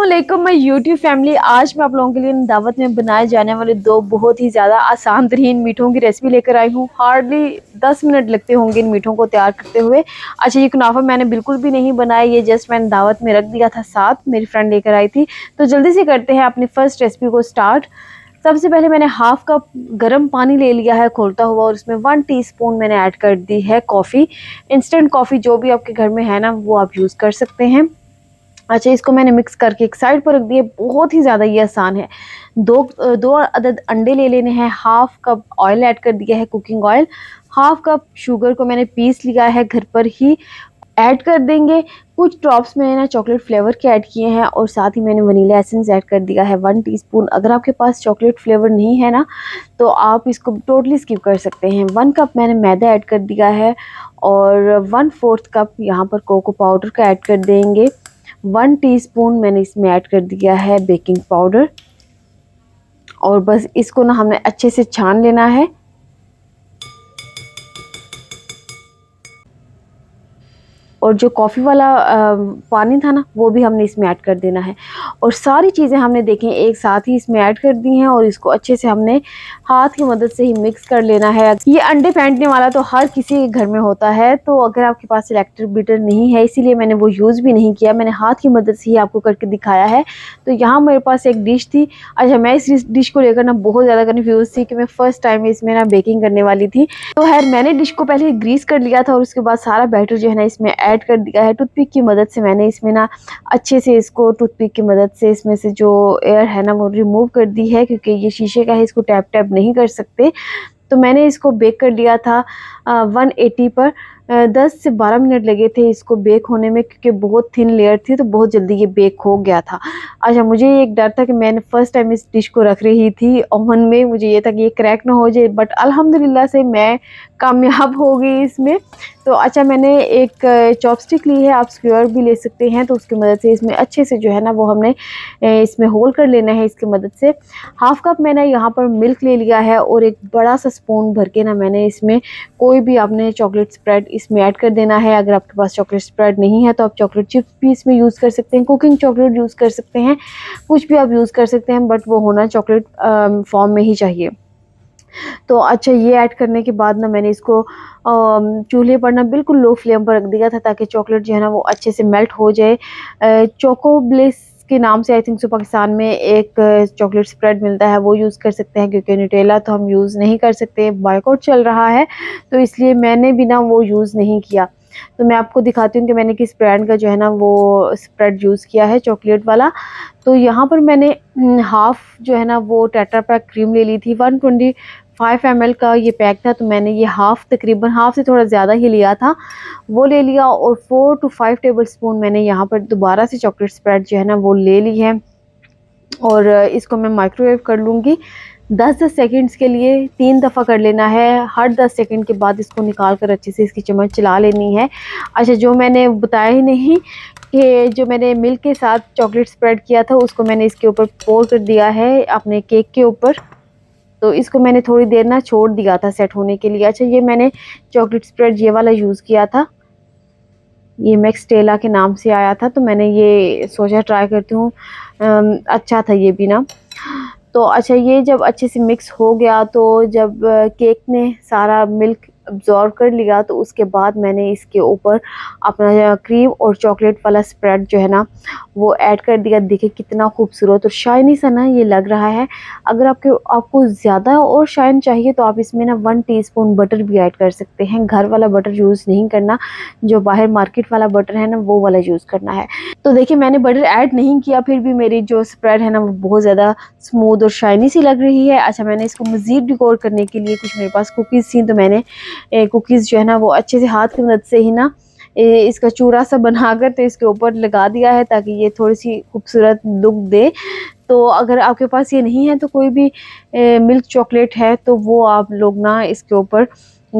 अस्सलामुअलैकुम मैं YouTube family. आज मैं आप लोगों के लिए दावत में बनाए जाने वाले दो बहुत ही ज़्यादा आसान तरीन मीठों की रेसिपी लेकर आई हूँ। हार्डली 10 मिनट लगते होंगे इन मीठों को तैयार करते हुए। अच्छा, ये कुनाफा मैंने बिल्कुल भी नहीं बनाया, ये जस्ट मैंने दावत में रख दिया था, साथ मेरी फ्रेंड लेकर आई थी। तो जल्दी से करते हैं अपनी फर्स्ट रेसिपी को स्टार्ट। सबसे पहले मैंने हाफ कप गर्म पानी ले लिया है खौलता हुआ, और उसमें 1 टीस्पून मैंने ऐड कर दी है कॉफ़ी। इंस्टेंट कॉफ़ी जो भी आपके घर में है ना, वो आप यूज़ कर सकते हैं। अच्छा, इसको मैंने मिक्स करके एक साइड पर रख दिया। बहुत ही ज़्यादा ये आसान है। दो अदद अंडे ले लेने हैं। हाफ कप ऑयल ऐड कर दिया है, cooking oil. Half cup sugar को मैंने पीस लिया है, घर पर ही ऐड कर देंगे। कुछ ड्रॉप्स मैंने ना चॉकलेट फ्लेवर के ऐड किए हैं, और साथ ही मैंने वनीला एसेंस ऐड कर दिया है 1 टीस्पून। अगर आपके पास चॉकलेट फ्लेवर नहीं है ना, तो आप इसको टोटली स्किप कर सकते हैं। 1 कप मैंने मैदा ऐड कर दिया है, और 1/4 कप यहाँ पर कोको पाउडर का ऐड कर देंगे। 1 टीस्पून मैंने इसमें ऐड कर दिया है बेकिंग पाउडर, और बस इसको ना हमने अच्छे से छान लेना है। और जो कॉफ़ी वाला पानी था ना, वो भी हमने इसमें ऐड कर देना है। और सारी चीज़ें हमने देखें एक साथ ही इसमें ऐड कर दी हैं, और इसको अच्छे से हमने हाथ की मदद से ही मिक्स कर लेना है। ये अंडे फेंटने वाला तो हर किसी के घर में होता है, तो अगर आपके पास इलेक्ट्रिक बीटर नहीं है, इसीलिए मैंने वो यूज़ भी नहीं किया, मैंने हाथ की मदद से ही आपको करके दिखाया है। तो यहाँ मेरे पास एक डिश थी। अच्छा, मैं इस डिश को लेकर ना बहुत ज़्यादा कन्फ्यूज़ थी कि मैं फ़र्स्ट टाइम इसमें ना बेकिंग करने वाली थी। तो खैर, मैंने डिश को पहले ग्रीस कर लिया था, और उसके बाद सारा बैटर जो है ना इसमें ऐड कर दिया है। टूथपिक की मदद से मैंने इसमें ना अच्छे से इसको टूथपिक की मदद से इसमें से जो एयर है ना वो रिमूव कर दी है, क्योंकि ये शीशे का है, इसको टैप टैप नहीं कर सकते। तो मैंने इसको बेक कर लिया था 180 पर। 10 से 12 मिनट लगे थे इसको बेक होने में, क्योंकि बहुत थिन लेयर थी, तो बहुत जल्दी ये बेक हो गया था। अच्छा, मुझे एक डर था कि मैंने फ़र्स्ट टाइम इस डिश को रख रही थी ओवन में, मुझे ये था कि ये क्रैक ना हो जाए, बट अल्हम्दुलिल्लाह से मैं कामयाब हो गई इसमें। तो अच्छा, मैंने एक चॉपस्टिक ली है, आप स्क्वेयर भी ले सकते हैं, तो उसकी मदद से इसमें अच्छे से जो है ना वो हमने इसमें होल कर लेना है इसकी मदद से। हाफ कप मैंने यहाँ पर मिल्क ले लिया है, और एक बड़ा सा स्पून भर के ना मैंने इसमें कोई भी आपने चॉकलेट स्प्रेड इसमें ऐड कर देना है। अगर आपके पास चॉकलेट स्प्रेड नहीं है, तो आप चॉकलेट चिप्स भी इसमें यूज़ कर सकते हैं, कुकिंग चॉकलेट यूज़ कर सकते हैं, कुछ भी आप यूज़ कर सकते हैं, बट वो होना चॉकलेट फॉर्म में ही चाहिए। तो अच्छा, ये ऐड करने के बाद ना मैंने इसको चूल्हे पर ना बिल्कुल लो फ्लेम पर रख दिया था, ताकि चॉकलेट जो है ना वो अच्छे से मेल्ट हो जाए। चोको ब्लिस के नाम से आई थिंक सो पाकिस्तान में एक चॉकलेट स्प्रेड मिलता है, वो यूज़ कर सकते हैं, क्योंकि न्यूटेला तो हम यूज़ नहीं कर सकते, बॉयकॉट चल रहा है, तो इसलिए मैंने भी ना वो यूज़ नहीं किया। तो मैं आपको दिखाती हूँ कि मैंने किस ब्रांड का जो है ना वो स्प्रेड यूज़ किया है, चॉकलेट वाला। तो यहाँ पर मैंने हाफ़ जो है ना वो टेट्रा पैक क्रीम ले ली थी। 125 ml का ये पैक था, तो मैंने ये तकरीबन हाफ़ से थोड़ा ज़्यादा ही लिया था, वो ले लिया। और 4 to 5 टेबलस्पून मैंने यहाँ पर दोबारा से चॉकलेट स्प्रेड जो है ना वो ले ली है, और इसको मैं माइक्रोवेव कर लूँगी 10-10 सेकंड्स के लिए। 3 दफ़ा कर लेना है, हर 10 सेकंड के बाद इसको निकाल कर अच्छे से इसकी चम्मच चला लेनी है। अच्छा, जो मैंने बताया ही नहीं कि जो मैंने मिल्क के साथ चॉकलेट स्प्रेड किया था, उसको मैंने इसके ऊपर पोर कर दिया है अपने केक के ऊपर। तो इसको मैंने थोड़ी देर ना छोड़ दिया था सेट होने के लिए। अच्छा, ये मैंने चॉकलेट स्प्रेड ये वाला यूज़ किया था, ये मैक्सटेला के नाम से आया था, तो मैंने ये सोचा ट्राई करती हूँ। अच्छा था ये भी ना। तो अच्छा, ये जब अच्छे से मिक्स हो गया, तो जब केक ने सारा मिल्क अब्ज़ॉर्ब कर लिया, तो उसके बाद मैंने इसके ऊपर अपना क्रीम और चॉकलेट वाला स्प्रेड जो है ना वो ऐड कर दिया। देखिए कितना खूबसूरत और शाइनी सा ना ये लग रहा है। अगर आपको ज़्यादा और शाइन चाहिए, तो आप इसमें ना 1 टीस्पून बटर भी ऐड कर सकते हैं। घर वाला बटर यूज़ नहीं करना, जो बाहर मार्केट वाला बटर है ना वो वाला यूज़ करना है। तो देखिए, मैंने बटर ऐड नहीं किया, फिर भी मेरी जो स्प्रेड है ना वो बहुत ज़्यादा स्मूथ और शाइनी सी लग रही है। अच्छा, मैंने इसको मज़ीद डेकोर करने के लिए कुछ मेरे पास कुकीज़ थी, तो मैंने कुकीज़ जो है ना वो अच्छे से हाथ की मदद से ही ना इसका चूरा सा बनाकर तो इसके ऊपर लगा दिया है, ताकि ये थोड़ी सी खूबसूरत लुक दे। तो अगर आपके पास ये नहीं है, तो कोई भी मिल्क चॉकलेट है, तो वो आप लोग ना इसके ऊपर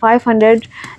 500